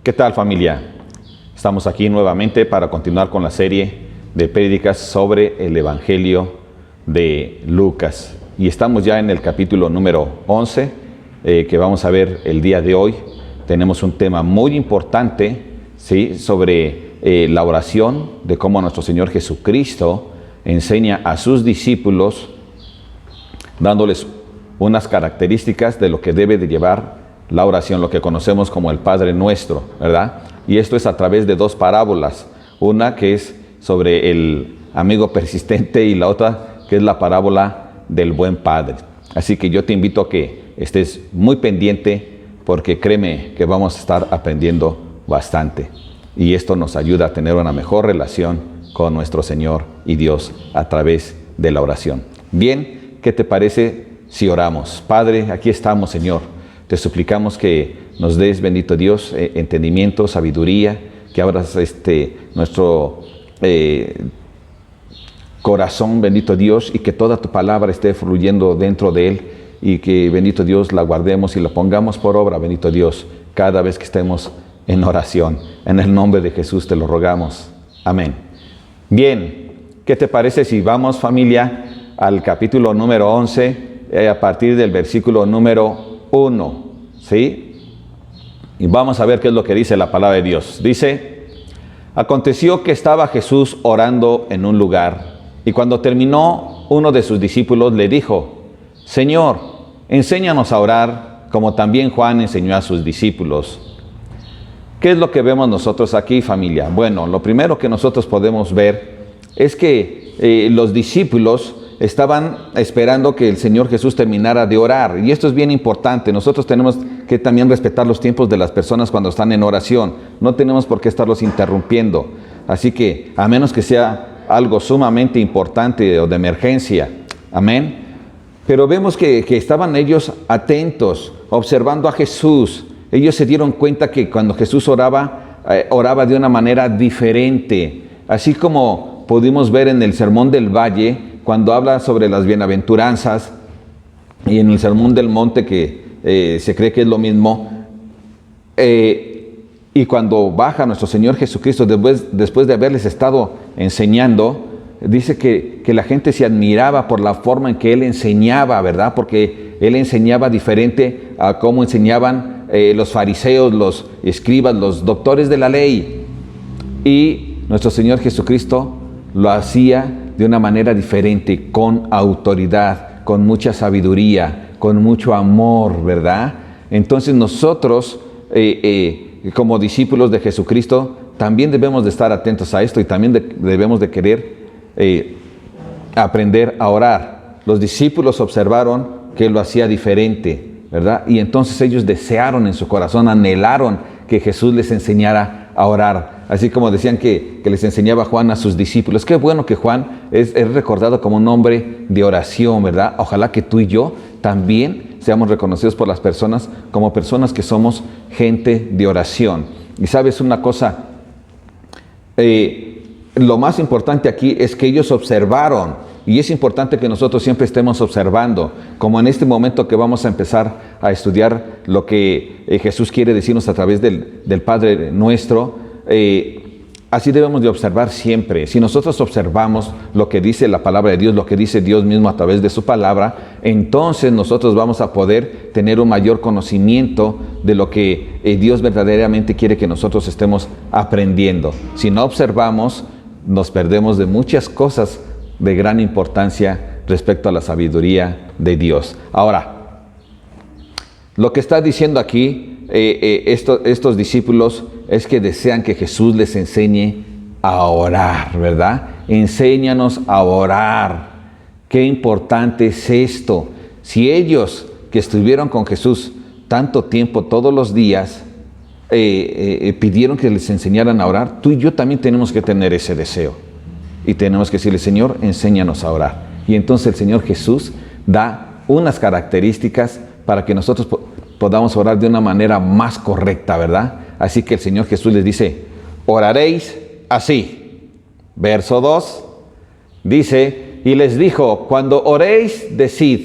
¿Qué tal, familia? Estamos aquí nuevamente para continuar con la serie de prédicas sobre el Evangelio de Lucas. Y estamos ya en el capítulo número 11, que vamos a ver el día de hoy. Tenemos un tema muy importante, ¿sí?, sobre la oración, de cómo nuestro Señor Jesucristo enseña a sus discípulos, dándoles unas características de lo que debe de llevar la oración, lo que conocemos como el Padre Nuestro, ¿verdad? Y esto es a través de dos parábolas, una que es sobre el amigo persistente y la otra que es la parábola del buen padre. Así que yo te invito a que estés muy pendiente, porque créeme que vamos a estar aprendiendo bastante. Y esto nos ayuda a tener una mejor relación con nuestro Señor y Dios a través de la oración. Bien, ¿qué te parece si oramos? Padre, aquí estamos, Señor. Te suplicamos que nos des, bendito Dios, entendimiento, sabiduría, que abras nuestro corazón, bendito Dios, y que toda tu palabra esté fluyendo dentro de él, y que, bendito Dios, la guardemos y la pongamos por obra, bendito Dios, cada vez que estemos en oración. En el nombre de Jesús te lo rogamos. Amén. Bien, ¿qué te parece si vamos, familia, al capítulo número 11, a partir del versículo número 1, ¿sí? Y vamos a ver qué es lo que dice la palabra de Dios. Dice: aconteció que estaba Jesús orando en un lugar, y cuando terminó, uno de sus discípulos le dijo: Señor, enséñanos a orar, como también Juan enseñó a sus discípulos. ¿Qué es lo que vemos nosotros aquí, familia? Bueno, lo primero que nosotros podemos ver es que los discípulos estaban esperando que el Señor Jesús terminara de orar. Y esto es bien importante. Nosotros tenemos que también respetar los tiempos de las personas cuando están en oración. No tenemos por qué estarlos interrumpiendo. Así que, a menos que sea algo sumamente importante o de emergencia. Amén. Pero vemos que estaban ellos atentos, observando a Jesús. Ellos se dieron cuenta que cuando Jesús oraba, oraba de una manera diferente. Así como pudimos ver en el Sermón del Valle, cuando habla sobre las bienaventuranzas, y en el Sermón del Monte, que se cree que es lo mismo, y cuando baja nuestro Señor Jesucristo, después de haberles estado enseñando, dice que la gente se admiraba por la forma en que Él enseñaba, ¿verdad? Porque Él enseñaba diferente a cómo enseñaban los fariseos, los escribas, los doctores de la ley. Y nuestro Señor Jesucristo lo hacía de una manera diferente, con autoridad, con mucha sabiduría, con mucho amor, ¿verdad? Entonces nosotros, como discípulos de Jesucristo, también debemos de estar atentos a esto, y también debemos de querer aprender a orar. Los discípulos observaron que Él lo hacía diferente, ¿verdad? Y entonces ellos desearon en su corazón, anhelaron que Jesús les enseñara a orar. Así como decían que les enseñaba Juan a sus discípulos. Qué bueno que Juan es recordado como un hombre de oración, ¿verdad? Ojalá que tú y yo también seamos reconocidos por las personas como personas que somos gente de oración. Y sabes una cosa, lo más importante aquí es que ellos observaron, y es importante que nosotros siempre estemos observando, como en este momento que vamos a empezar a estudiar lo que Jesús quiere decirnos a través del Padre Nuestro. Así debemos de observar siempre. Si nosotros observamos lo que dice la palabra de Dios, lo que dice Dios mismo a través de su palabra, entonces nosotros vamos a poder tener un mayor conocimiento de lo que Dios verdaderamente quiere que nosotros estemos aprendiendo. Si no observamos, nos perdemos de muchas cosas de gran importancia respecto a la sabiduría de Dios. Ahora, lo que está diciendo aquí estos discípulos es que desean que Jesús les enseñe a orar, ¿verdad? Enséñanos a orar. Qué importante es esto. Si ellos que estuvieron con Jesús tanto tiempo, todos los días, pidieron que les enseñaran a orar, tú y yo también tenemos que tener ese deseo. Y tenemos que decirle: Señor, enséñanos a orar. Y entonces el Señor Jesús da unas características para que nosotros podamos orar de una manera más correcta, ¿verdad? Así que el Señor Jesús les dice: oraréis así. Verso 2 dice: y les dijo: cuando oréis, decid: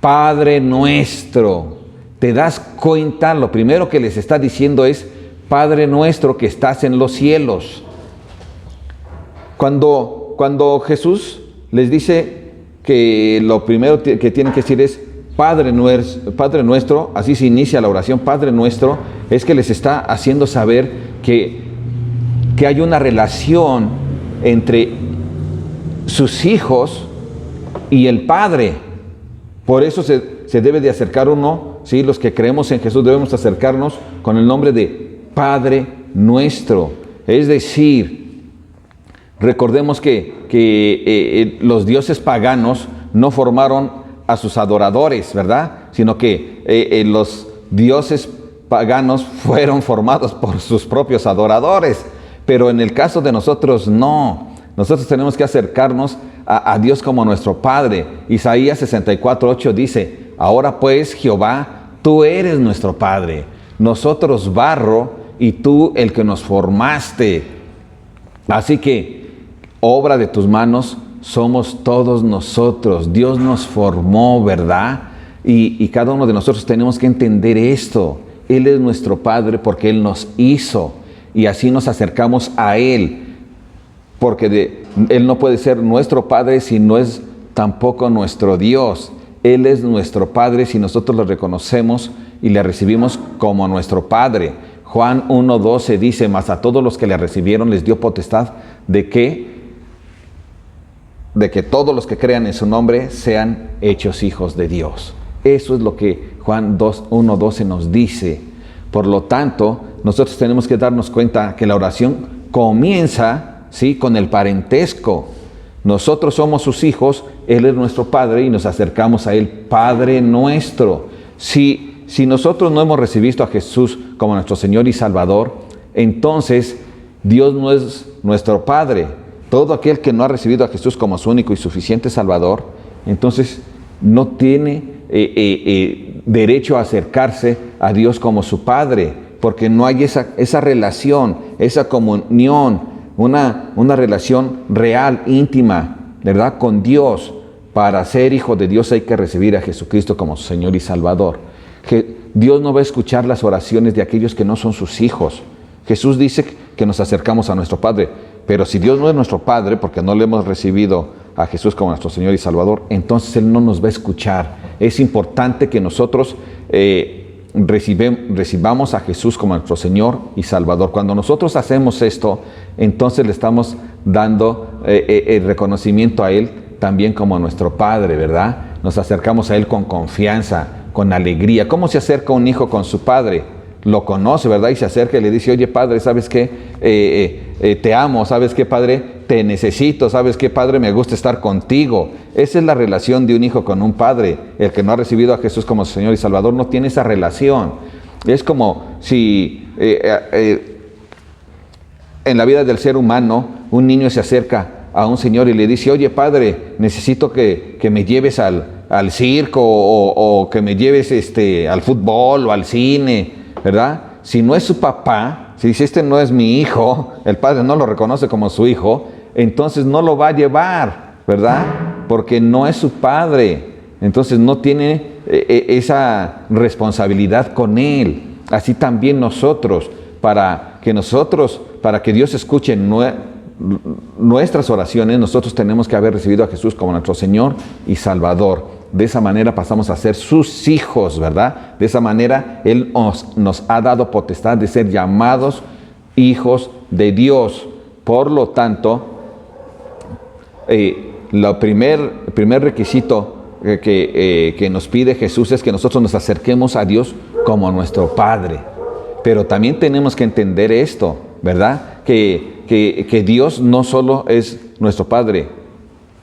Padre nuestro. ¿Te das cuenta? Lo primero que les está diciendo es: Padre nuestro que estás en los cielos. Cuando Jesús les dice que lo primero que tienen que decir es Padre nuestro, así se inicia la oración, Padre nuestro, es que les está haciendo saber que hay una relación entre sus hijos y el Padre. Por eso se debe de acercar uno, ¿sí? Los que creemos en Jesús debemos acercarnos con el nombre de Padre nuestro. Es decir, recordemos que los dioses paganos no formaron a sus adoradores, ¿verdad? Sino que los dioses paganos fueron formados por sus propios adoradores. Pero en el caso de nosotros, no. Nosotros tenemos que acercarnos a Dios como nuestro Padre. Isaías 64:8 dice, ahora pues, Jehová, tú eres nuestro Padre, nosotros barro y tú el que nos formaste. Así que, obra de tus manos somos todos nosotros. Dios nos formó, ¿verdad? Y cada uno de nosotros tenemos que entender esto. Él es nuestro Padre porque Él nos hizo. Y así nos acercamos a Él. Porque Él no puede ser nuestro Padre si no es tampoco nuestro Dios. Él es nuestro Padre si nosotros lo reconocemos y le recibimos como nuestro Padre. Juan 1:12 dice, mas a todos los que le recibieron les dio potestad de que todos los que crean en su nombre sean hechos hijos de Dios. Eso es lo que Juan 1:12 nos dice. Por lo tanto, nosotros tenemos que darnos cuenta que la oración comienza, ¿sí?, con el parentesco. Nosotros somos sus hijos, Él es nuestro Padre y nos acercamos a Él, Padre nuestro. Si nosotros no hemos recibido a Jesús como nuestro Señor y Salvador, entonces Dios no es nuestro Padre. Todo aquel que no ha recibido a Jesús como su único y suficiente Salvador, entonces no tiene derecho a acercarse a Dios como su Padre, porque no hay esa relación, esa comunión, una relación real, íntima, ¿verdad?, con Dios. Para ser hijo de Dios hay que recibir a Jesucristo como su Señor y Salvador. Dios no va a escuchar las oraciones de aquellos que no son sus hijos. Jesús dice que nos acercamos a nuestro Padre, pero si Dios no es nuestro Padre, porque no le hemos recibido a Jesús como nuestro Señor y Salvador, entonces Él no nos va a escuchar. Es importante que nosotros recibamos a Jesús como nuestro Señor y Salvador. Cuando nosotros hacemos esto, entonces le estamos dando el reconocimiento a Él también como nuestro Padre, ¿verdad? Nos acercamos a Él con confianza, con alegría. ¿Cómo se acerca un hijo con su padre? Lo conoce, ¿verdad? Y se acerca y le dice, oye, Padre, ¿sabes qué? Te amo, ¿sabes qué, Padre? Te necesito, ¿sabes qué, Padre? Me gusta estar contigo. Esa es la relación de un hijo con un padre. El que no ha recibido a Jesús como Señor y Salvador no tiene esa relación. Es como si en la vida del ser humano un niño se acerca a un señor y le dice, oye, Padre, necesito que me lleves al circo o que me lleves al fútbol o al cine, ¿verdad? Si no es su papá, si dice, este no es mi hijo, el padre no lo reconoce como su hijo, entonces no lo va a llevar, ¿verdad? Porque no es su padre, entonces no tiene esa responsabilidad con él. Así también nosotros, para que Dios escuche nuestras oraciones, nosotros tenemos que haber recibido a Jesús como nuestro Señor y Salvador. De esa manera pasamos a ser sus hijos, ¿verdad? De esa manera Él nos ha dado potestad de ser llamados hijos de Dios. Por lo tanto, el primer requisito que nos pide Jesús es que nosotros nos acerquemos a Dios como nuestro Padre. Pero también tenemos que entender esto, ¿verdad? Que Dios no solo es nuestro Padre,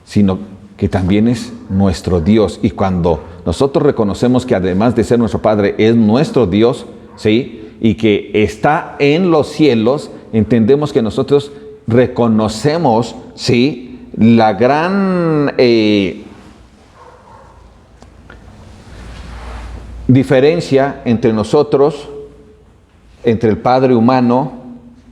sino que también es nuestro Dios. Y cuando nosotros reconocemos que además de ser nuestro Padre, es nuestro Dios, ¿sí?, y que está en los cielos, entendemos que nosotros reconocemos, ¿sí?, la gran diferencia entre nosotros, entre el Padre humano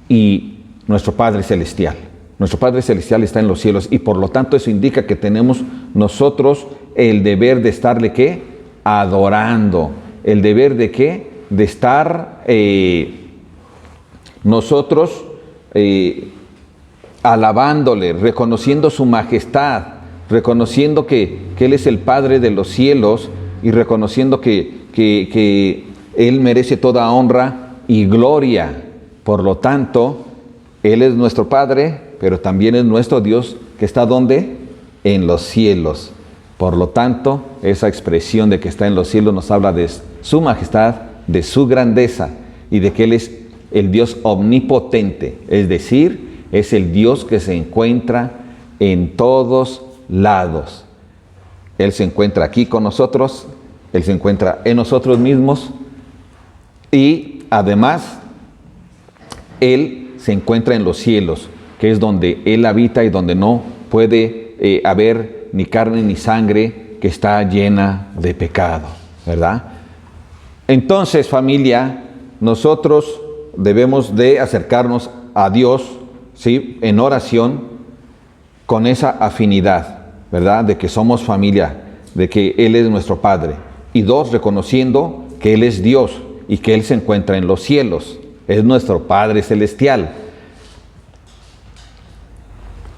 y nuestro Padre celestial. Nuestro Padre celestial está en los cielos y por lo tanto eso indica que tenemos nosotros el deber de estarle, ¿qué?, adorando. El deber de, ¿qué?, de estar nosotros alabándole, reconociendo su majestad, reconociendo que Él es el Padre de los cielos y reconociendo que Él merece toda honra y gloria. Por lo tanto, Él es nuestro Padre, pero también es nuestro Dios, que está ¿dónde? En los cielos. Por lo tanto, esa expresión de que está en los cielos nos habla de su majestad, de su grandeza y de que Él es el Dios omnipotente, es decir, es el Dios que se encuentra en todos lados. Él se encuentra aquí con nosotros, Él se encuentra en nosotros mismos y además Él se encuentra en los cielos, que es donde Él habita y donde no puede haber ni carne ni sangre que está llena de pecado, ¿verdad? Entonces, familia, nosotros debemos de acercarnos a Dios, ¿sí?, en oración con esa afinidad, ¿verdad?, de que somos familia, de que Él es nuestro Padre. Y dos, reconociendo que Él es Dios y que Él se encuentra en los cielos. Es nuestro Padre celestial.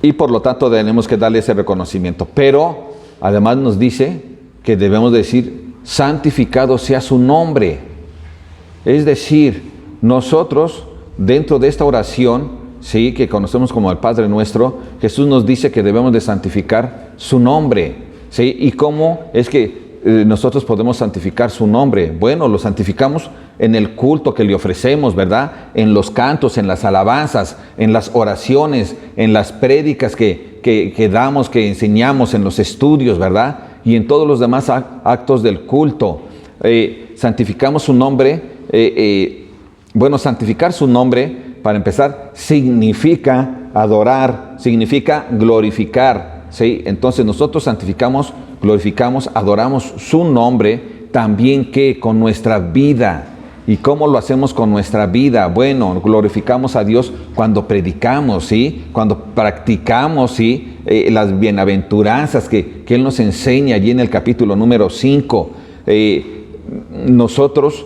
Y por lo tanto tenemos que darle ese reconocimiento. Pero además nos dice que debemos decir, santificado sea su nombre. Es decir, nosotros dentro de esta oración, sí, que conocemos como el Padre Nuestro, Jesús nos dice que debemos de santificar su nombre, ¿sí? ¿Y cómo es que nosotros podemos santificar su nombre? Bueno, lo santificamos en el culto que le ofrecemos, ¿verdad? En los cantos, en las alabanzas, en las oraciones, en las prédicas que damos, que enseñamos, en los estudios, ¿verdad? Y en todos los demás actos del culto. Santificamos su nombre. Bueno, santificar su nombre, para empezar, significa adorar, significa glorificar, ¿sí? Entonces nosotros santificamos, glorificamos, adoramos su nombre también que con nuestra vida. ¿Y cómo lo hacemos con nuestra vida? Bueno, glorificamos a Dios cuando predicamos, ¿sí? Cuando practicamos, ¿sí?, las bienaventuranzas que Él nos enseña allí en el capítulo número 5. Nosotros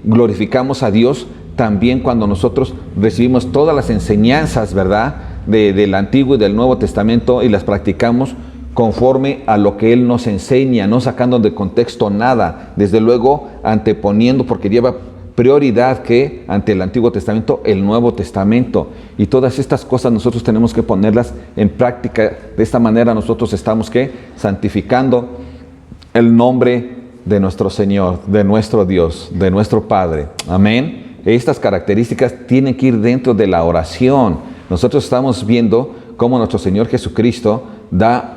glorificamos a Dios también cuando nosotros recibimos todas las enseñanzas, ¿verdad?, del Antiguo y del Nuevo Testamento y las practicamos conforme a lo que Él nos enseña, no sacando de contexto nada, desde luego anteponiendo, porque lleva prioridad que ante el Antiguo Testamento, el Nuevo Testamento. Y todas estas cosas nosotros tenemos que ponerlas en práctica. De esta manera nosotros estamos ¿qué? Santificando el nombre de nuestro Señor, de nuestro Dios, de nuestro Padre. Amén. Estas características tienen que ir dentro de la oración. Nosotros estamos viendo cómo nuestro Señor Jesucristo da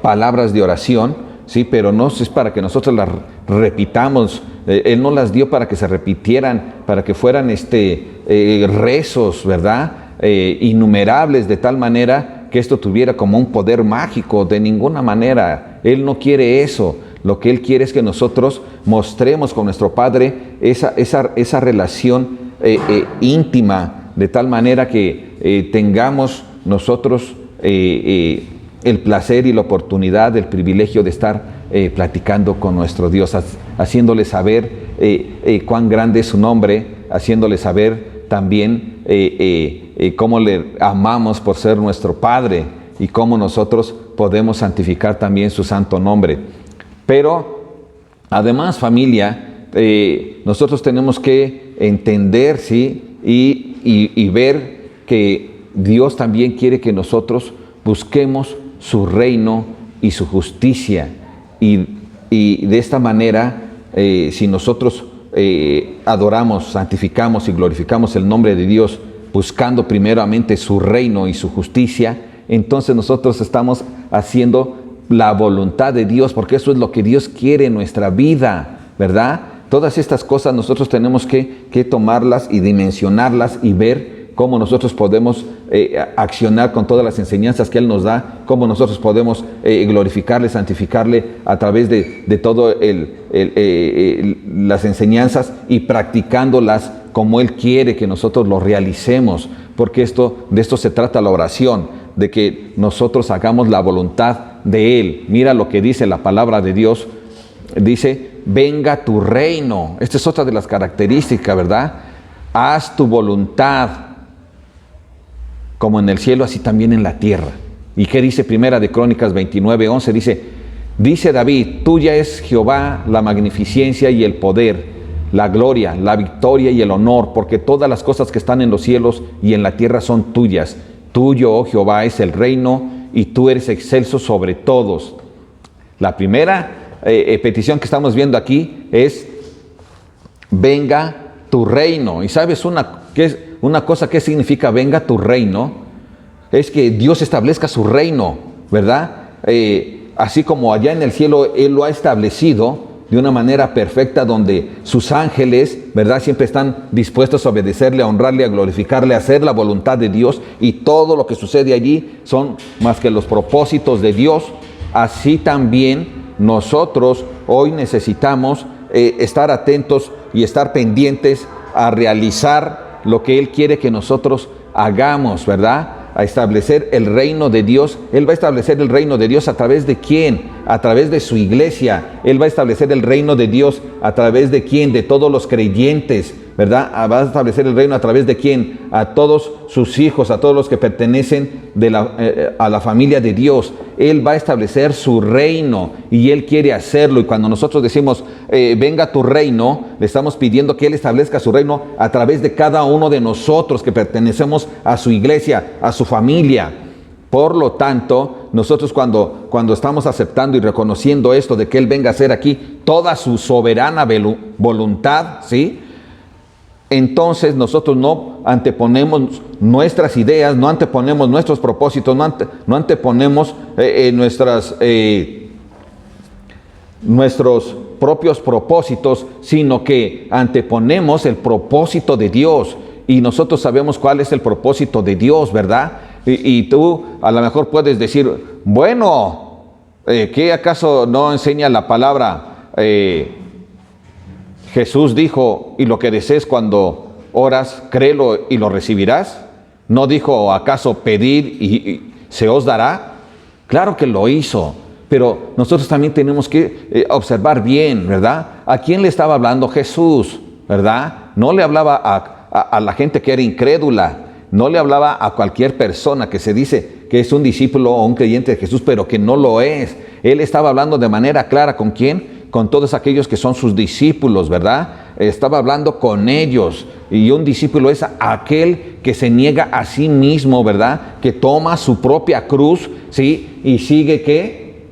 palabras de oración, sí, pero no es para que nosotros las repitamos. Él no las dio para que se repitieran, para que fueran rezos, ¿verdad?, innumerables, de tal manera que esto tuviera como un poder mágico. De ninguna manera. Él no quiere eso. Lo que Él quiere es que nosotros mostremos con nuestro Padre esa relación íntima, de tal manera que tengamos nosotros el placer y la oportunidad, el privilegio de estar platicando con nuestro Dios, haciéndole saber cuán grande es su nombre, haciéndole saber también cómo le amamos por ser nuestro Padre y cómo nosotros podemos santificar también su santo nombre. Pero además, familia, nosotros tenemos que entender, ¿sí?, y ver que Dios también quiere que nosotros busquemos su reino y su justicia. Y de esta manera, si nosotros adoramos, santificamos y glorificamos el nombre de Dios, buscando primeramente su reino y su justicia, entonces nosotros estamos haciendo la voluntad de Dios, porque eso es lo que Dios quiere en nuestra vida, ¿verdad? Todas estas cosas nosotros tenemos que tomarlas y dimensionarlas y ver cómo nosotros podemos accionar con todas las enseñanzas que Él nos da, cómo nosotros podemos glorificarle, santificarle a través de todo las enseñanzas y practicándolas como Él quiere que nosotros lo realicemos, porque de esto se trata la oración, de que nosotros hagamos la voluntad de Él. Mira lo que dice la palabra de Dios. Dice venga tu reino. Esta es otra de las características, ¿verdad? Haz tu voluntad, como en el cielo, así también en la tierra. ¿Y qué dice Primera de Crónicas 29:11? Dice David, tuya es Jehová la magnificencia y el poder, la gloria, la victoria y el honor, porque todas las cosas que están en los cielos y en la tierra son tuyas. Tuyo, oh Jehová, es el reino y tú eres excelso sobre todos. La primera petición que estamos viendo aquí es, venga tu reino. ¿Y sabes una cosa que significa venga tu reino? Es que Dios establezca su reino, ¿verdad? Así como allá en el cielo Él lo ha establecido de una manera perfecta, donde sus ángeles, ¿verdad?, siempre están dispuestos a obedecerle, a honrarle, a glorificarle, a hacer la voluntad de Dios, y todo lo que sucede allí son más que los propósitos de Dios. Así también nosotros hoy necesitamos estar atentos y estar pendientes a realizar lo que Él quiere que nosotros hagamos, ¿verdad? A establecer el reino de Dios. Él va a establecer el reino de Dios a través de ¿quién? A través de su iglesia. Él va a establecer el reino de Dios a través de ¿quién? De todos los creyentes, ¿verdad? Va a establecer el reino a través de ¿quién? A todos sus hijos, a todos los que pertenecen a la familia de Dios. Él va a establecer su reino y Él quiere hacerlo. Y cuando nosotros decimos, venga tu reino, le estamos pidiendo que Él establezca su reino a través de cada uno de nosotros que pertenecemos a su iglesia, a su familia. Por lo tanto, nosotros cuando estamos aceptando y reconociendo esto de que Él venga a hacer aquí toda su soberana voluntad, ¿sí?, entonces nosotros no anteponemos nuestras ideas, no anteponemos nuestros propósitos, no anteponemos nuestros propios propósitos, sino que anteponemos el propósito de Dios. Y nosotros sabemos cuál es el propósito de Dios, ¿verdad? Y tú a lo mejor puedes decir, bueno, ¿qué acaso no enseña la palabra? Jesús dijo, y lo que desees cuando oras, créelo y lo recibirás. ¿No dijo acaso pedid y se os dará? Claro que lo hizo, pero nosotros también tenemos que observar bien, ¿verdad? ¿A quién le estaba hablando Jesús? ¿Verdad? No le hablaba a la gente que era incrédula, no le hablaba a cualquier persona que se dice que es un discípulo o un creyente de Jesús, pero que no lo es. Él estaba hablando de manera clara, ¿con quién? Con todos aquellos que son sus discípulos, ¿verdad? Estaba hablando con ellos. Y un discípulo es aquel que se niega a sí mismo, ¿verdad? Que toma su propia cruz, ¿sí? Y sigue, ¿qué?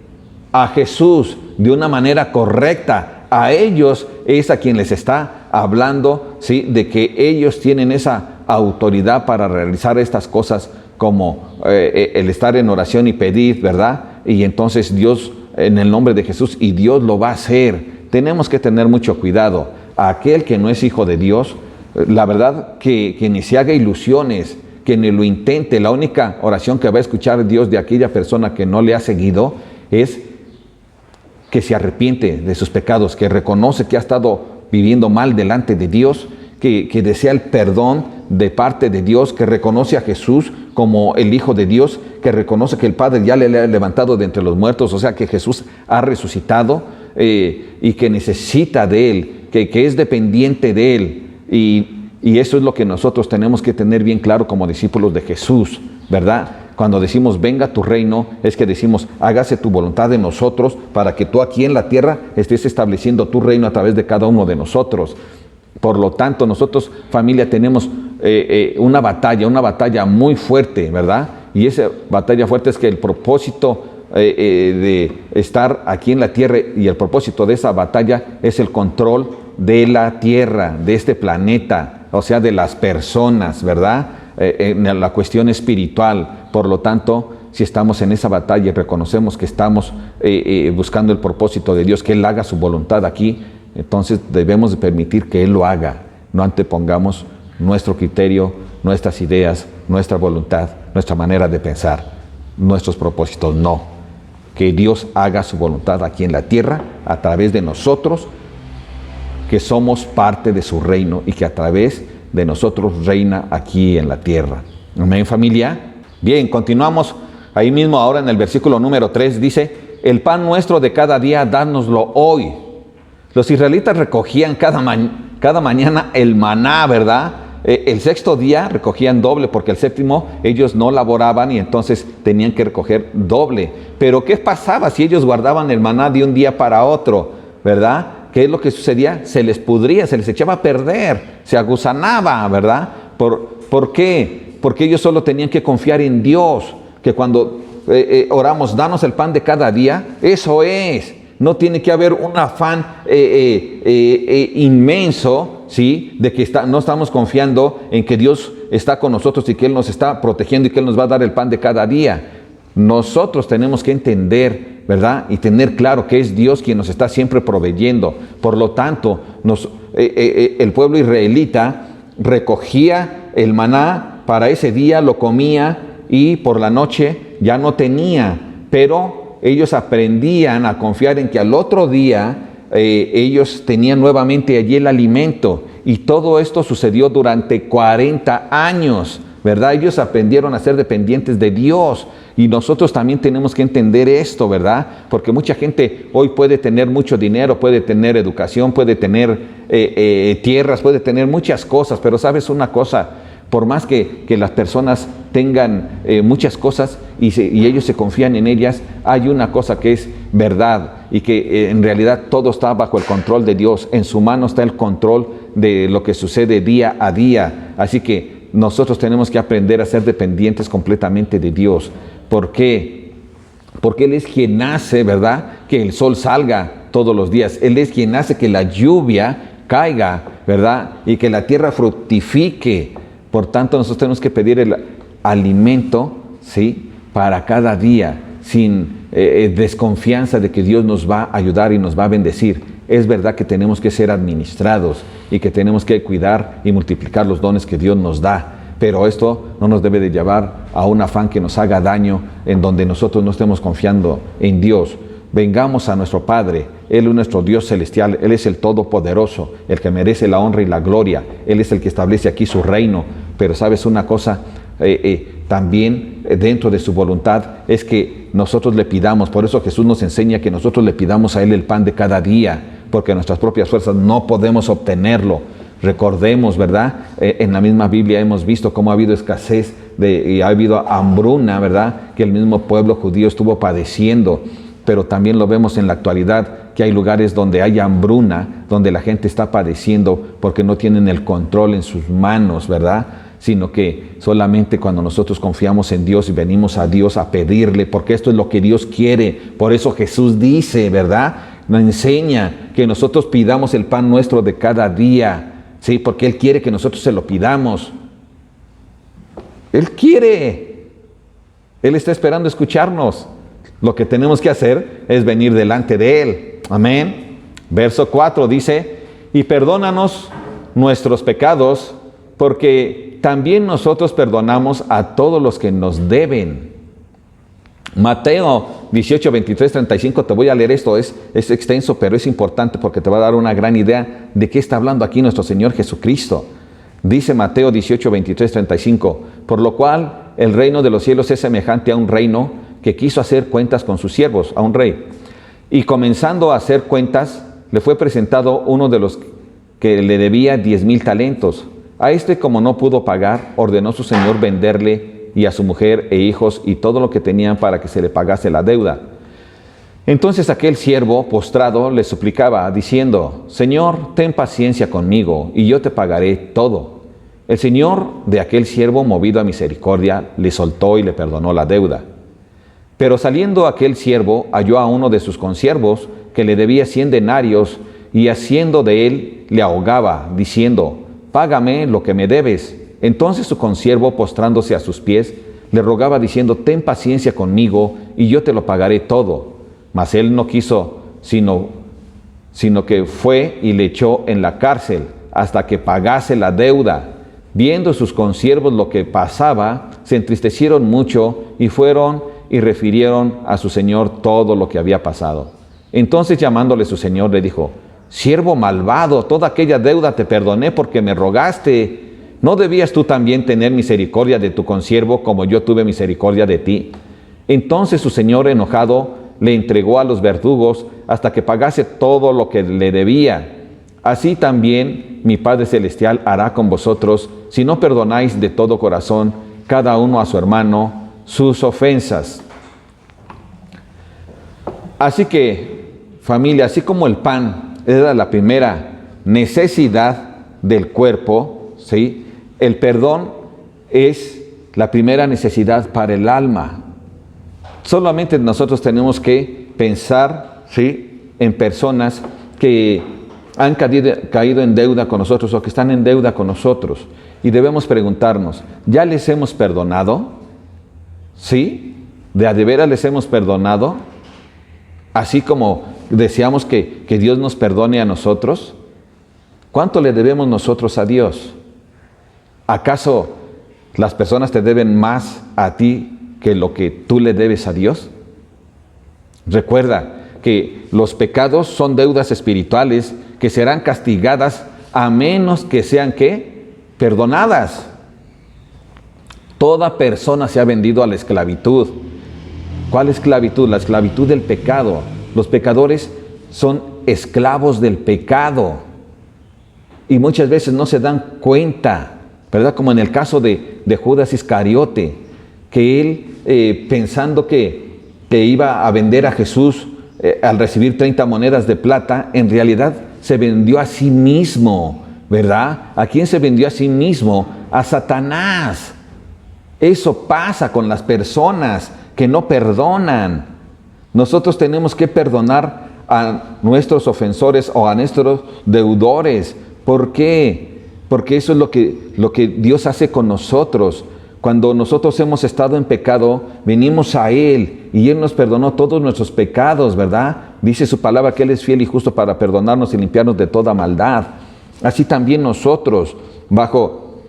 A Jesús de una manera correcta. A ellos es a quien les está hablando, ¿sí? De que ellos tienen esa autoridad para realizar estas cosas, como el estar en oración y pedir, ¿verdad? Y entonces Dios, en el nombre de Jesús, y Dios lo va a hacer. Tenemos que tener mucho cuidado. A aquel que no es hijo de Dios, la verdad que ni se haga ilusiones, que ni lo intente. La única oración que va a escuchar Dios de aquella persona que no le ha seguido es que se arrepiente de sus pecados, que reconoce que ha estado viviendo mal delante de Dios, que desea el perdón de parte de Dios, que reconoce a Jesús como el Hijo de Dios, que reconoce que el Padre ya le ha levantado de entre los muertos, o sea que Jesús ha resucitado, y que necesita de Él, que es dependiente de Él. Y eso es lo que nosotros tenemos que tener bien claro como discípulos de Jesús, ¿verdad? Cuando decimos venga tu reino, es que decimos hágase tu voluntad en nosotros, para que tú aquí en la tierra estés estableciendo tu reino a través de cada uno de nosotros. Por lo tanto, nosotros, familia, tenemos una batalla muy fuerte, ¿verdad? Y esa batalla fuerte es que el propósito de estar aquí en la tierra, y el propósito de esa batalla es el control de la tierra, de este planeta, o sea, de las personas, ¿verdad? En la cuestión espiritual. Por lo tanto, si estamos en esa batalla y reconocemos que estamos buscando el propósito de Dios, que Él haga su voluntad aquí, entonces debemos de permitir que Él lo haga. No antepongamos nuestro criterio, nuestras ideas, nuestra voluntad, nuestra manera de pensar, nuestros propósitos. No. Que Dios haga su voluntad aquí en la tierra a través de nosotros, que somos parte de su reino y que a través de nosotros reina aquí en la tierra. Amén, familia. Bien, continuamos ahí mismo ahora en el versículo número 3. Dice, el pan nuestro de cada día, dánoslo hoy. Los israelitas recogían cada mañana el maná, ¿verdad? El sexto día recogían doble, porque el séptimo ellos no laboraban y entonces tenían que recoger doble. Pero ¿qué pasaba si ellos guardaban el maná de un día para otro, ¿verdad? ¿Qué es lo que sucedía? Se les pudría, se les echaba a perder, se agusanaba, ¿verdad? ¿Por qué? Porque ellos solo tenían que confiar en Dios, que cuando oramos, danos el pan de cada día, eso es. No tiene que haber un afán inmenso, ¿sí? De que no estamos confiando en que Dios está con nosotros y que Él nos está protegiendo y que Él nos va a dar el pan de cada día. Nosotros tenemos que entender, ¿verdad? Y tener claro que es Dios quien nos está siempre proveyendo. Por lo tanto, el pueblo israelita recogía el maná para ese día, lo comía y por la noche ya no tenía, pero ellos aprendían a confiar en que al otro día ellos tenían nuevamente allí el alimento. Y todo esto sucedió durante 40 años, ¿verdad? Ellos aprendieron a ser dependientes de Dios. Y nosotros también tenemos que entender esto, ¿verdad? Porque mucha gente hoy puede tener mucho dinero, puede tener educación, puede tener tierras, puede tener muchas cosas. Pero ¿sabes una cosa? Por más que las personas tengan muchas cosas y ellos se confían en ellas, hay una cosa que es verdad y que en realidad todo está bajo el control de Dios. En su mano está el control de lo que sucede día a día. Así que nosotros tenemos que aprender a ser dependientes completamente de Dios. ¿Por qué? Porque Él es quien hace, ¿verdad?, que el sol salga todos los días. Él es quien hace que la lluvia caiga, ¿verdad?, y que la tierra fructifique. Por tanto, nosotros tenemos que pedir el alimento, ¿sí?, para cada día, sin desconfianza de que Dios nos va a ayudar y nos va a bendecir. Es verdad que tenemos que ser administrados y que tenemos que cuidar y multiplicar los dones que Dios nos da. Pero esto no nos debe de llevar a un afán que nos haga daño, en donde nosotros no estemos confiando en Dios. Vengamos a nuestro Padre. Él es nuestro Dios celestial. Él es el Todopoderoso, el que merece la honra y la gloria. Él es el que establece aquí su reino. Pero ¿sabes una cosa? También dentro de su voluntad es que nosotros le pidamos. Por eso Jesús nos enseña que nosotros le pidamos a Él el pan de cada día, porque en nuestras propias fuerzas no podemos obtenerlo. Recordemos, ¿verdad? En la misma Biblia hemos visto cómo ha habido escasez y ha habido hambruna, ¿verdad?, que el mismo pueblo judío estuvo padeciendo. Pero también lo vemos en la actualidad, que hay lugares donde hay hambruna, donde la gente está padeciendo porque no tienen el control en sus manos, ¿verdad? Sino que solamente cuando nosotros confiamos en Dios y venimos a Dios a pedirle, porque esto es lo que Dios quiere. Por eso Jesús dice, ¿verdad?, nos enseña que nosotros pidamos el pan nuestro de cada día. Sí, porque Él quiere que nosotros se lo pidamos. Él quiere. Él está esperando escucharnos. Lo que tenemos que hacer es venir delante de Él. Amén. Verso 4 dice, y perdónanos nuestros pecados, porque también nosotros perdonamos a todos los que nos deben. Mateo 18, 23, 35, te voy a leer esto, es extenso, pero es importante porque te va a dar una gran idea de qué está hablando aquí nuestro Señor Jesucristo. Dice Mateo 18, 23, 35, por lo cual el reino de los cielos es semejante a un reino que quiso hacer cuentas con sus siervos, a un rey. Y comenzando a hacer cuentas, le fue presentado uno de los que le debía 10,000 talentos. A este, como no pudo pagar, ordenó su señor venderle y a su mujer e hijos y todo lo que tenían para que se le pagase la deuda. Entonces aquel siervo postrado le suplicaba, diciendo, Señor, ten paciencia conmigo, y yo te pagaré todo. El señor de aquel siervo, movido a misericordia, le soltó y le perdonó la deuda. Pero saliendo aquel siervo, halló a uno de sus consiervos que le debía 100 denarios, y haciendo de él, le ahogaba, diciendo, págame lo que me debes. Entonces su consiervo, postrándose a sus pies, le rogaba diciendo, ten paciencia conmigo y yo te lo pagaré todo. Mas él no quiso, sino que fue y le echó en la cárcel hasta que pagase la deuda. Viendo sus consiervos lo que pasaba, se entristecieron mucho y fueron y refirieron a su señor todo lo que había pasado. Entonces llamándole su señor le dijo, siervo malvado, toda aquella deuda te perdoné porque me rogaste. ¿No debías tú también tener misericordia de tu consiervo como yo tuve misericordia de ti? Entonces su señor enojado le entregó a los verdugos hasta que pagase todo lo que le debía. Así también mi Padre Celestial hará con vosotros, si no perdonáis de todo corazón cada uno a su hermano sus ofensas. Así que, familia, así como el pan era la primera necesidad del cuerpo, ¿sí?, el perdón es la primera necesidad para el alma. Solamente nosotros tenemos que pensar, ¿sí?, en personas que han caído en deuda con nosotros o que están en deuda con nosotros. Y debemos preguntarnos, ¿ya les hemos perdonado? ¿Sí? ¿De a de veras les hemos perdonado? Así como deseamos que Dios nos perdone a nosotros. ¿Cuánto le debemos nosotros a Dios? ¿Acaso las personas te deben más a ti que lo que tú le debes a Dios? Recuerda que los pecados son deudas espirituales que serán castigadas a menos que sean, ¿qué?, perdonadas. Toda persona se ha vendido a la esclavitud. ¿Cuál esclavitud? La esclavitud del pecado. Los pecadores son esclavos del pecado y muchas veces no se dan cuenta, ¿verdad? Como en el caso de Judas Iscariote, que él pensando que iba a vender a Jesús al recibir 30 monedas de plata, en realidad se vendió a sí mismo, ¿verdad? ¿A quién se vendió a sí mismo? A Satanás. Eso pasa con las personas que no perdonan. Nosotros tenemos que perdonar a nuestros ofensores o a nuestros deudores. ¿Por qué? Porque eso es lo que Dios hace con nosotros. Cuando nosotros hemos estado en pecado, venimos a Él y Él nos perdonó todos nuestros pecados, ¿verdad? Dice su palabra que Él es fiel y justo para perdonarnos y limpiarnos de toda maldad. Así también nosotros, bajo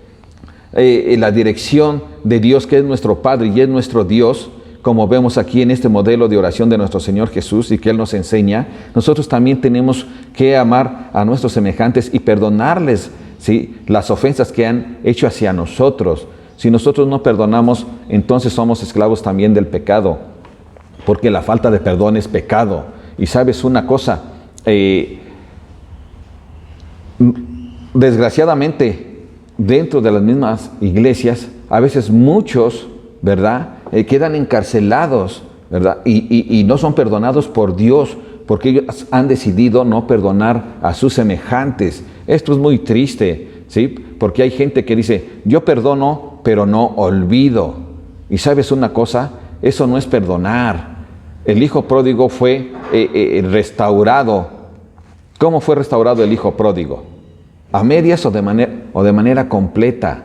la dirección de Dios, que es nuestro Padre y es nuestro Dios, como vemos aquí en este modelo de oración de nuestro Señor Jesús y que Él nos enseña, nosotros también tenemos que amar a nuestros semejantes y perdonarles, ¿sí?, las ofensas que han hecho hacia nosotros. Si nosotros no perdonamos, entonces somos esclavos también del pecado, porque la falta de perdón es pecado. Y sabes una cosa, desgraciadamente, dentro de las mismas iglesias, a veces muchos, ¿verdad?, quedan encarcelados, ¿verdad?, y no son perdonados por Dios, porque ellos han decidido no perdonar a sus semejantes. Esto es muy triste, ¿sí?, porque hay gente que dice, yo perdono, pero no olvido. Y sabes una cosa, eso no es perdonar. El hijo pródigo fue restaurado. ¿Cómo fue restaurado el hijo pródigo? ¿A medias o de manera completa?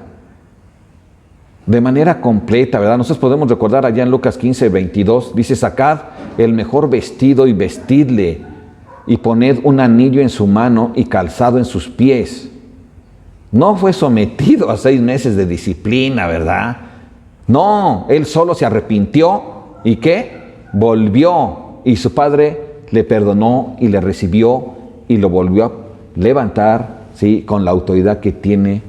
De manera completa, ¿verdad? Nosotros podemos recordar allá en Lucas 15:22, dice, sacad el mejor vestido y vestidle, y poned un anillo en su mano y calzado en sus pies. No fue sometido a 6 meses de disciplina, ¿verdad? No, él solo se arrepintió y ¿qué? Volvió y su padre le perdonó y le recibió y lo volvió a levantar, ¿sí?, con la autoridad que tiene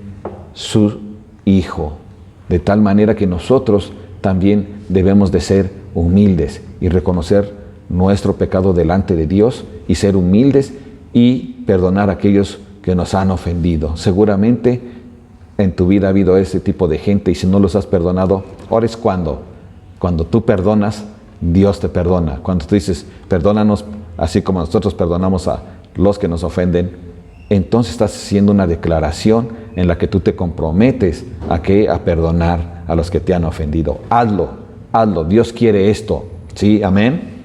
su hijo. De tal manera que nosotros también debemos de ser humildes y reconocer nuestro pecado delante de Dios y ser humildes y perdonar a aquellos que nos han ofendido. Seguramente en tu vida ha habido ese tipo de gente y si no los has perdonado, ahora es cuando tú perdonas, Dios te perdona. Cuando tú dices, perdónanos así como nosotros perdonamos a los que nos ofenden, entonces estás haciendo una declaración en la que tú te comprometes a perdonar a los que te han ofendido. Hazlo. Dios quiere esto. ¿Sí? Amén.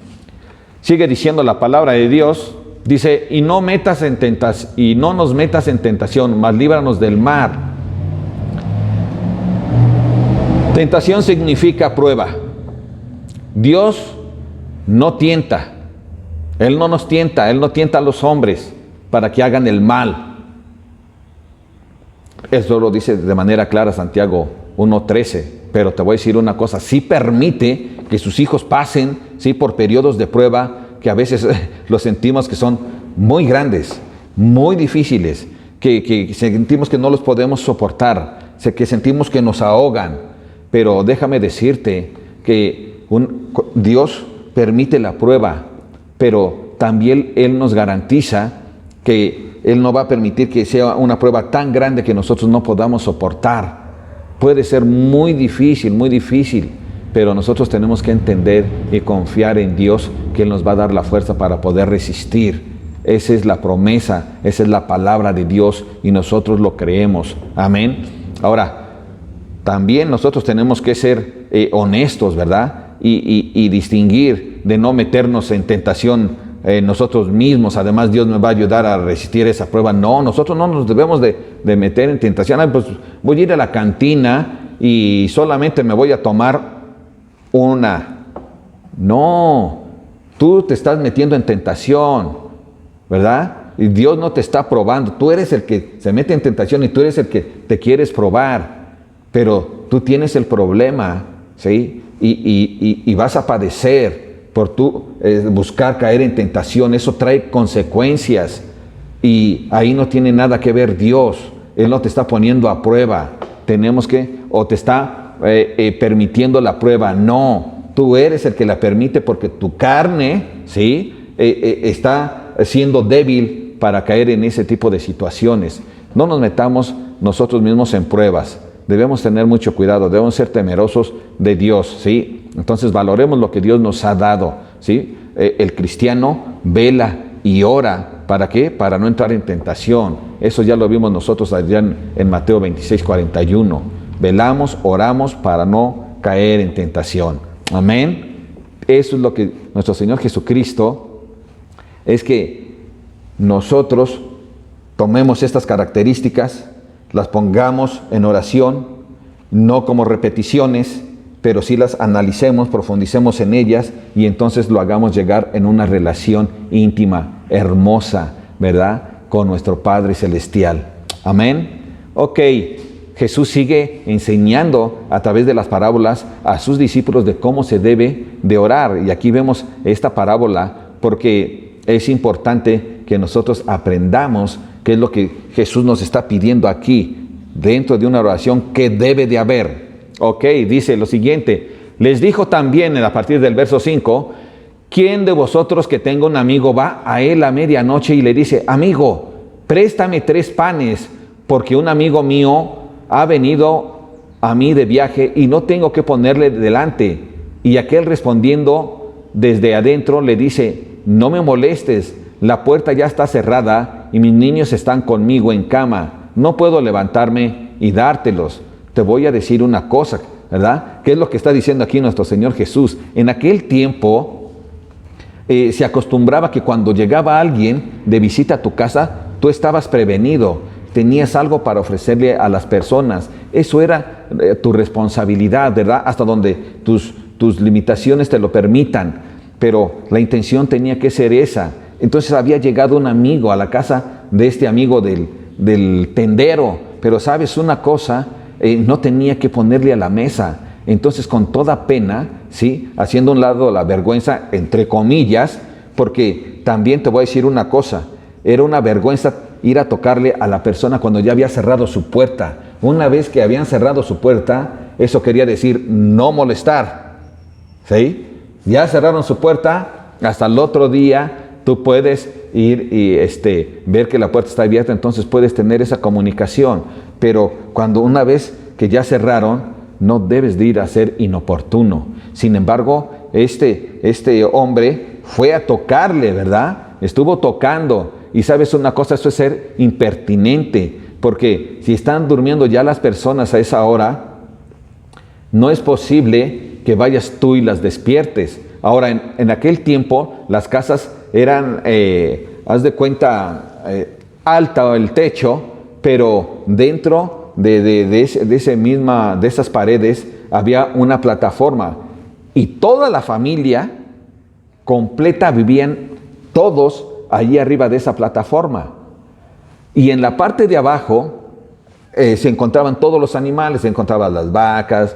Sigue diciendo la palabra de Dios. Dice, y no nos metas en tentación, mas líbranos del mal. Tentación significa prueba. Dios no tienta. Él no nos tienta. Él no tienta a los hombres para que hagan el mal. Eso lo dice de manera clara Santiago 1:13. Pero te voy a decir una cosa. Sí permite que sus hijos pasen, ¿sí?, por periodos de prueba que a veces los sentimos que son muy grandes, muy difíciles, que sentimos que no los podemos soportar, que sentimos que nos ahogan. Pero déjame decirte que Dios permite la prueba, pero también Él nos garantiza que Él no va a permitir que sea una prueba tan grande que nosotros no podamos soportar. Puede ser muy difícil, pero nosotros tenemos que entender y confiar en Dios, que Él nos va a dar la fuerza para poder resistir. Esa es la promesa, esa es la palabra de Dios y nosotros lo creemos. Amén. Ahora, también nosotros tenemos que ser honestos, ¿verdad? Y distinguir de no meternos en tentación nosotros mismos. Además, Dios nos va a ayudar a resistir esa prueba. No, nosotros no nos debemos de meter en tentación. Pues voy a ir a la cantina y solamente me voy a tomar una. No, tú te estás metiendo en tentación, ¿verdad? Y Dios no te está probando. Tú eres el que se mete en tentación y tú eres el que te quieres probar. Pero tú tienes el problema, ¿sí? Y vas a padecer por tú buscar caer en tentación. Eso trae consecuencias y ahí no tiene nada que ver Dios. Él no te está poniendo a prueba. O te está permitiendo la prueba. No, tú eres el que la permite porque tu carne, ¿sí? Está siendo débil para caer en ese tipo de situaciones. No nos metamos nosotros mismos en pruebas. Debemos tener mucho cuidado, debemos ser temerosos de Dios, ¿sí? Entonces valoremos lo que Dios nos ha dado, ¿sí? El cristiano vela y ora, ¿para qué? Para no entrar en tentación. Eso ya lo vimos nosotros allá en Mateo 26:41. Velamos, oramos para no caer en tentación. Amén. Eso es lo que nuestro Señor Jesucristo, es que nosotros tomemos estas características, las pongamos en oración, no como repeticiones, pero sí las analicemos, profundicemos en ellas y entonces lo hagamos llegar en una relación íntima, hermosa, ¿verdad? Con nuestro Padre Celestial. Amén. Ok, Jesús sigue enseñando a través de las parábolas a sus discípulos de cómo se debe de orar. Y aquí vemos esta parábola porque es importante que nosotros aprendamos qué es lo que Jesús nos está pidiendo aquí, dentro de una oración que debe de haber. Ok, dice lo siguiente, les dijo también a partir del verso 5, ¿quién de vosotros que tenga un amigo va a él a medianoche y le dice, amigo, préstame 3 panes, porque un amigo mío ha venido a mí de viaje y no tengo que ponerle delante? Y aquel respondiendo desde adentro le dice, no me molestes, la puerta ya está cerrada y mis niños están conmigo en cama. No puedo levantarme y dártelos. Te voy a decir una cosa, ¿verdad? ¿Qué es lo que está diciendo aquí nuestro Señor Jesús? En aquel tiempo se acostumbraba que cuando llegaba alguien de visita a tu casa, tú estabas prevenido. Tenías algo para ofrecerle a las personas. Eso era tu responsabilidad, ¿verdad? Hasta donde tus limitaciones te lo permitan. Pero la intención tenía que ser esa. Entonces había llegado un amigo a la casa de este amigo del tendero, pero sabes una cosa, no tenía que ponerle a la mesa. Entonces con toda pena, ¿sí? Haciendo a un lado la vergüenza, entre comillas, porque también te voy a decir una cosa, era una vergüenza ir a tocarle a la persona cuando ya había cerrado su puerta. Una vez que habían cerrado su puerta, eso quería decir no molestar, ¿sí? Ya cerraron su puerta, hasta el otro día tú puedes ir y ver que la puerta está abierta, entonces puedes tener esa comunicación. Pero cuando una vez que ya cerraron, no debes de ir a ser inoportuno. Sin embargo, este hombre fue a tocarle, ¿verdad? Estuvo tocando. Y sabes una cosa, eso es ser impertinente. Porque si están durmiendo ya las personas a esa hora, no es posible que vayas tú y las despiertes. Ahora, en aquel tiempo, las casas eran, haz de cuenta, alta el techo, pero dentro de esas paredes había una plataforma. Y toda la familia completa vivían todos allí arriba de esa plataforma. Y en la parte de abajo se encontraban todos los animales, se encontraban las vacas,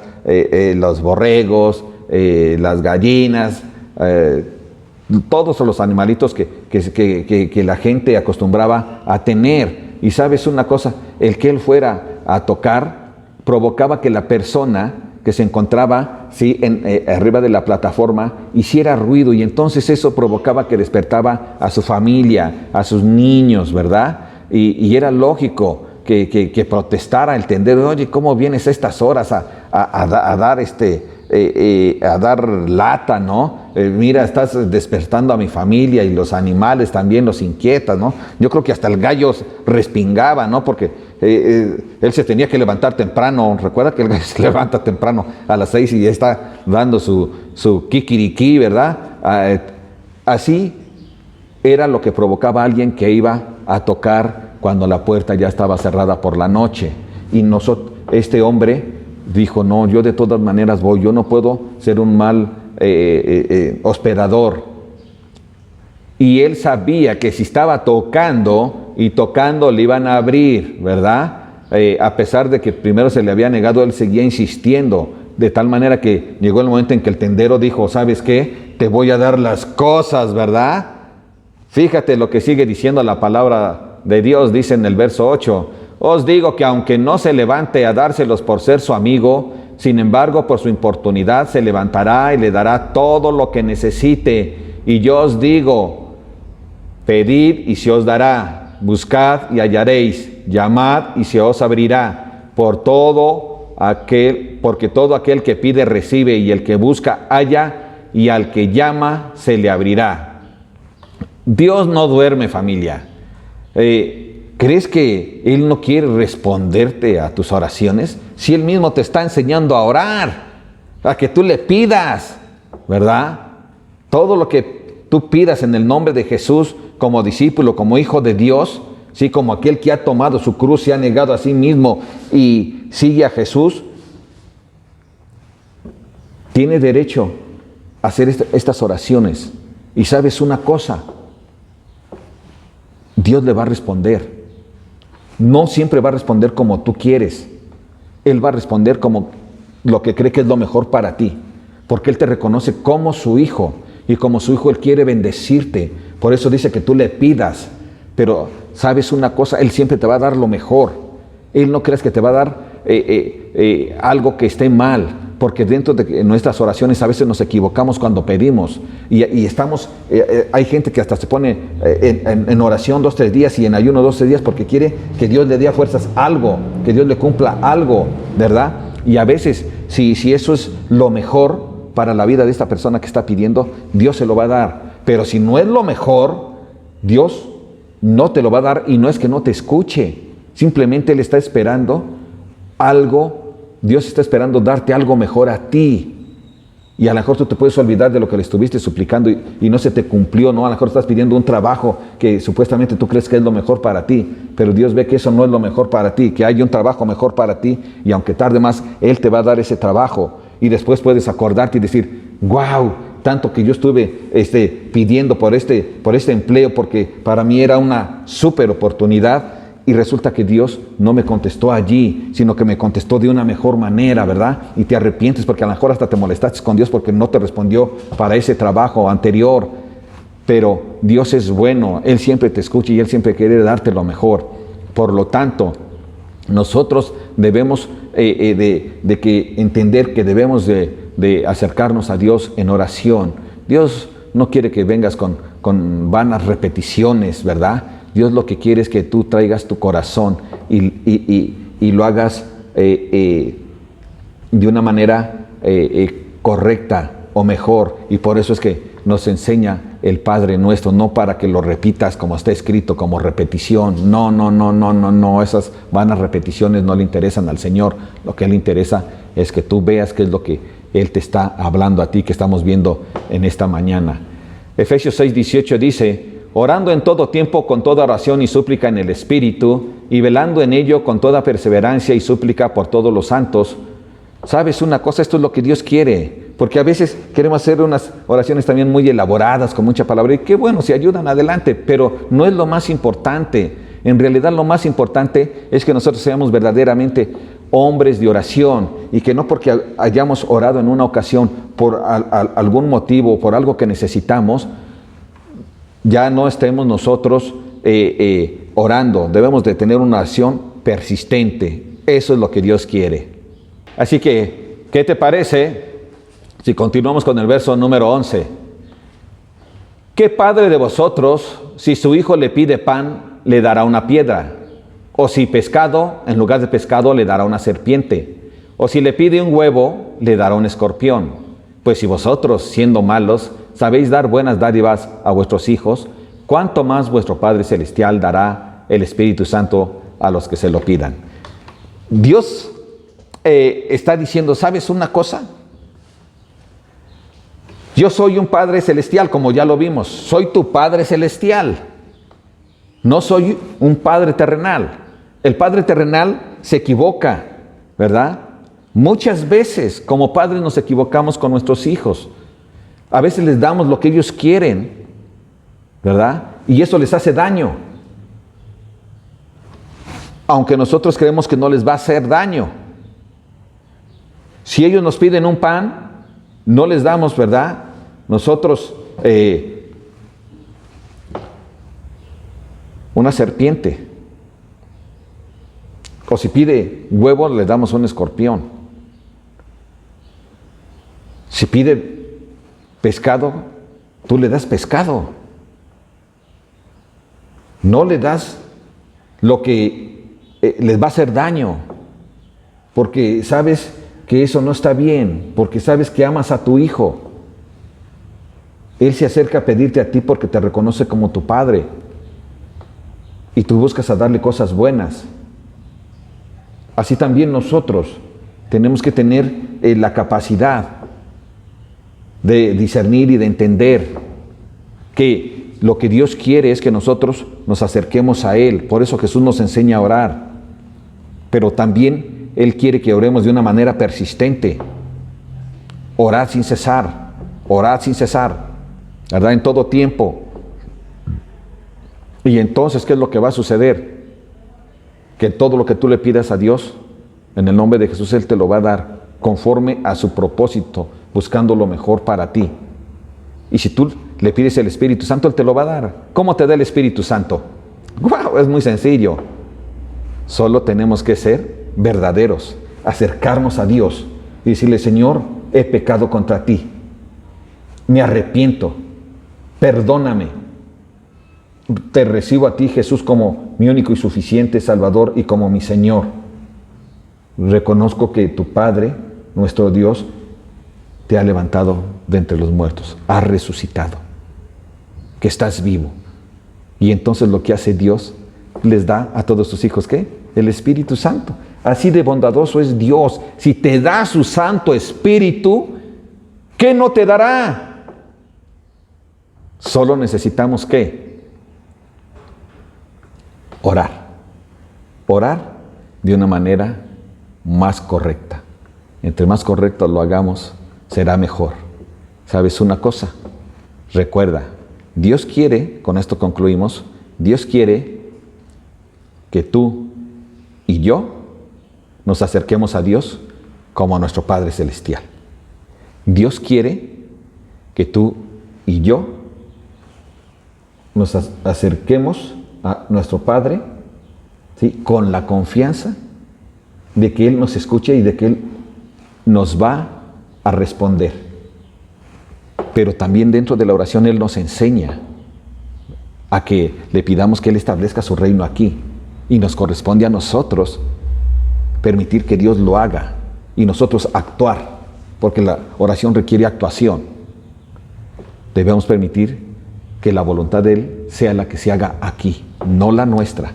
los borregos, las gallinas, todos los animalitos que la gente acostumbraba a tener. Y sabes una cosa, el que él fuera a tocar provocaba que la persona que se encontraba, ¿sí?, arriba de la plataforma, hiciera ruido, y entonces eso provocaba que despertaba a su familia, a sus niños, ¿verdad? Y era lógico que protestara el tendero. Oye, ¿cómo vienes a estas horas a dar lata, ¿no? Mira, estás despertando a mi familia, y los animales también los inquietas, ¿no? Yo creo que hasta el gallo respingaba, ¿no? Porque él se tenía que levantar temprano. Recuerda que el gallo se levanta temprano a las 6 y ya está dando su kikiriki, ¿verdad? Así era lo que provocaba a alguien que iba a tocar cuando la puerta ya estaba cerrada por la noche. Y este hombre dijo, no, yo de todas maneras voy, yo no puedo ser un mal hospedador. Y él sabía que si estaba tocando le iban a abrir, ¿verdad? A pesar de que primero se le había negado, él seguía insistiendo, de tal manera que llegó el momento en que el tendero dijo, ¿sabes qué? Te voy a dar las cosas, ¿verdad? Fíjate lo que sigue diciendo la palabra de Dios, dice en el verso 8, os digo que aunque no se levante a dárselos por ser su amigo, sin embargo por su importunidad se levantará y le dará todo lo que necesite. Y yo os digo, pedid y se os dará, buscad y hallaréis, llamad y se os abrirá, porque todo aquel que pide recibe, y el que busca halla, y al que llama se le abrirá. Dios no duerme, familia. ¿Crees que Él no quiere responderte a tus oraciones? Si Él mismo te está enseñando a orar, a que tú le pidas, ¿verdad? Todo lo que tú pidas en el nombre de Jesús, como discípulo, como hijo de Dios, ¿sí?, como aquel que ha tomado su cruz, se ha negado a sí mismo y sigue a Jesús, tiene derecho a hacer estas oraciones. Y sabes una cosa, Dios le va a responder. No siempre va a responder como tú quieres. Él va a responder como lo que cree que es lo mejor para ti, porque Él te reconoce como su hijo, y como su hijo Él quiere bendecirte. Por eso dice que tú le pidas. Pero sabes una cosa, Él siempre te va a dar lo mejor. Él no crees que te va a dar algo que esté mal, porque dentro de nuestras oraciones a veces nos equivocamos cuando pedimos, y estamos, hay gente que hasta se pone en oración 2-3 días y en ayuno 2-3 días porque quiere que Dios le dé a fuerzas algo, que Dios le cumpla algo, ¿verdad? Y a veces, si eso es lo mejor para la vida de esta persona que está pidiendo, Dios se lo va a dar. Pero si no es lo mejor, Dios no te lo va a dar, y no es que no te escuche, simplemente Él está esperando algo. Dios está esperando darte algo mejor a ti. Y a lo mejor tú te puedes olvidar de lo que le estuviste suplicando y no se te cumplió, ¿no? A lo mejor estás pidiendo un trabajo que supuestamente tú crees que es lo mejor para ti, pero Dios ve que eso no es lo mejor para ti, que hay un trabajo mejor para ti, y aunque tarde más, Él te va a dar ese trabajo. Y después puedes acordarte y decir, wow, tanto que yo estuve pidiendo por este empleo, porque para mí era una súper oportunidad. Y resulta que Dios no me contestó allí, sino que me contestó de una mejor manera, ¿verdad? Y te arrepientes porque a lo mejor hasta te molestaste con Dios porque no te respondió para ese trabajo anterior. Pero Dios es bueno, Él siempre te escucha y Él siempre quiere darte lo mejor. Por lo tanto, nosotros debemos entender que debemos de acercarnos a Dios en oración. Dios no quiere que vengas con vanas repeticiones, ¿verdad? Dios lo que quiere es que tú traigas tu corazón y lo hagas de una manera correcta o mejor. Y por eso es que nos enseña el Padre Nuestro, no para que lo repitas como está escrito, como repetición. No, esas vanas repeticiones no le interesan al Señor. Lo que le interesa es que tú veas qué es lo que Él te está hablando a ti, que estamos viendo en esta mañana. Efesios 6:18 dice, orando en todo tiempo con toda oración y súplica en el Espíritu, y velando en ello con toda perseverancia y súplica por todos los santos. ¿Sabes una cosa? Esto es lo que Dios quiere, porque a veces queremos hacer unas oraciones también muy elaboradas, con mucha palabra, y qué bueno, si ayudan, adelante, pero no es lo más importante. En realidad lo más importante es que nosotros seamos verdaderamente hombres de oración, y que no porque hayamos orado en una ocasión por algún motivo, por algo que necesitamos, ya no estemos nosotros orando. Debemos de tener una oración persistente. Eso es lo que Dios quiere. Así que ¿Qué te parece si continuamos con el verso número 11? ¿Qué padre de vosotros, si su hijo le pide pan, le dará una piedra? O si pescado, en lugar de pescado, le dará una serpiente. O si le pide un huevo, le dará un escorpión. Pues si vosotros, siendo malos, sabéis dar buenas dádivas a vuestros hijos, ¿cuánto más vuestro Padre Celestial dará el Espíritu Santo a los que se lo pidan? Dios está diciendo, ¿sabes una cosa? Yo soy un Padre Celestial, como ya lo vimos. Soy tu Padre Celestial. No soy un Padre terrenal. El Padre terrenal se equivoca, ¿verdad? Muchas veces como padres nos equivocamos con nuestros hijos. A veces les damos lo que ellos quieren, ¿verdad? Y eso les hace daño. Aunque nosotros creemos que no les va a hacer daño. Si ellos nos piden un pan, no les damos, ¿verdad? Nosotros una serpiente. O si pide huevo, le damos un escorpión. Si pide pescado, tú le das pescado. No le das lo que les va a hacer daño, porque sabes que eso no está bien, porque sabes que amas a tu hijo. Él se acerca a pedirte a ti porque te reconoce como tu padre y tú buscas a darle cosas buenas. Así también nosotros tenemos que tener la capacidad de discernir y de entender que lo que Dios quiere es que nosotros nos acerquemos a Él. Por eso Jesús nos enseña a orar. Pero también Él quiere que oremos de una manera persistente. Orad sin cesar, ¿verdad? En todo tiempo. Y entonces, ¿qué es lo que va a suceder? Que todo lo que tú le pidas a Dios, en el nombre de Jesús, Él te lo va a dar conforme a su propósito, buscando lo mejor para ti. Y si tú le pides el Espíritu Santo, Él te lo va a dar. ¿Cómo te da el Espíritu Santo? ¡Wow! Es muy sencillo. Solo tenemos que ser verdaderos, acercarnos a Dios y decirle, Señor, he pecado contra ti. Me arrepiento. Perdóname. Te recibo a ti, Jesús, como mi único y suficiente Salvador y como mi Señor. Reconozco que tu Padre, nuestro Dios, te ha levantado de entre los muertos, ha resucitado, que estás vivo. Y entonces lo que hace Dios, les da a todos sus hijos, ¿qué? El Espíritu Santo. Así de bondadoso es Dios. Si te da su Santo Espíritu, ¿qué no te dará? Solo necesitamos, ¿qué? Orar. Orar de una manera más correcta. Entre más correcto lo hagamos, será mejor. ¿Sabes una cosa? Recuerda, Dios quiere, con esto concluimos, Dios quiere que tú y yo nos acerquemos a Dios como a nuestro Padre Celestial. Dios quiere que tú y yo nos acerquemos a nuestro Padre, ¿sí? Con la confianza de que Él nos escuche y de que Él nos va a responder. Pero también dentro de la oración Él nos enseña a que le pidamos que Él establezca su reino aquí. Y nos corresponde a nosotros permitir que Dios lo haga y nosotros actuar, porque la oración requiere actuación. Debemos permitir que la voluntad de Él sea la que se haga aquí, no la nuestra.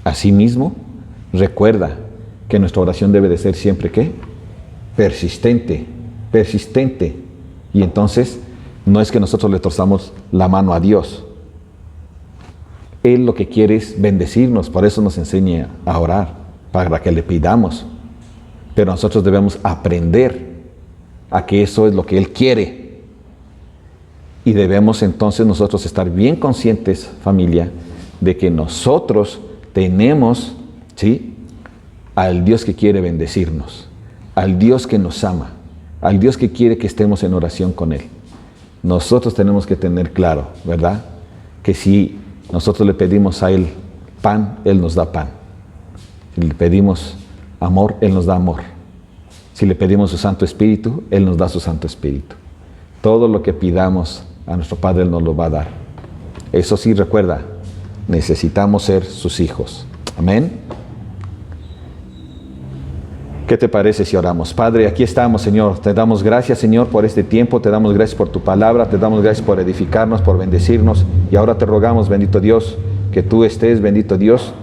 Asimismo, recuerda que nuestra oración debe de ser siempre, ¿qué? Persistente. Y entonces, no es que nosotros le torzamos la mano a Dios. Él lo que quiere es bendecirnos, por eso nos enseña a orar, para que le pidamos. Pero nosotros debemos aprender a que eso es lo que Él quiere. Y debemos entonces nosotros estar bien conscientes, familia, de que nosotros tenemos, ¿sí?, al Dios que quiere bendecirnos, al Dios que nos ama, al Dios que quiere que estemos en oración con Él. Nosotros tenemos que tener claro, ¿verdad?, que si nosotros le pedimos a Él pan, Él nos da pan. Si le pedimos amor, Él nos da amor. Si le pedimos su Santo Espíritu, Él nos da su Santo Espíritu. Todo lo que pidamos a nuestro Padre, Él nos lo va a dar. Eso sí, recuerda, necesitamos ser sus hijos. Amén. ¿Qué te parece si oramos? Padre, aquí estamos, Señor. Te damos gracias, Señor, por este tiempo. Te damos gracias por tu palabra. Te damos gracias por edificarnos, por bendecirnos. Y ahora te rogamos, bendito Dios, que tú estés, bendito Dios,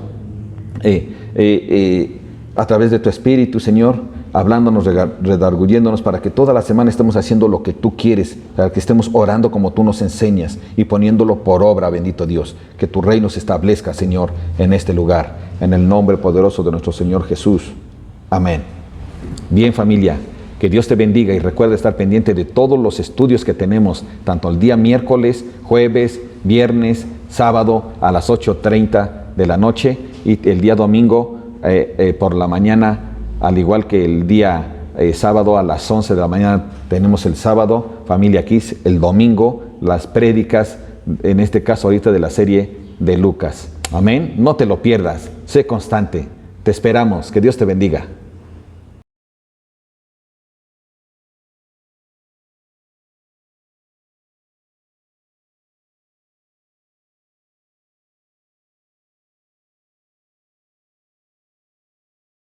a través de tu Espíritu, Señor, hablándonos, redarguyéndonos, para que toda la semana estemos haciendo lo que tú quieres, para que estemos orando como tú nos enseñas y poniéndolo por obra, bendito Dios. Que tu reino se establezca, Señor, en este lugar, en el nombre poderoso de nuestro Señor Jesús. Amén. Bien, familia, que Dios te bendiga y recuerda estar pendiente de todos los estudios que tenemos, tanto el día miércoles, jueves, viernes, sábado a las 8:30 de la noche y el día domingo por la mañana, al igual que el día sábado a las 11 de la mañana tenemos el sábado, familia Kids, el domingo, las prédicas, en este caso ahorita de la serie de Lucas. Amén. No te lo pierdas, sé constante. Te esperamos. Que Dios te bendiga.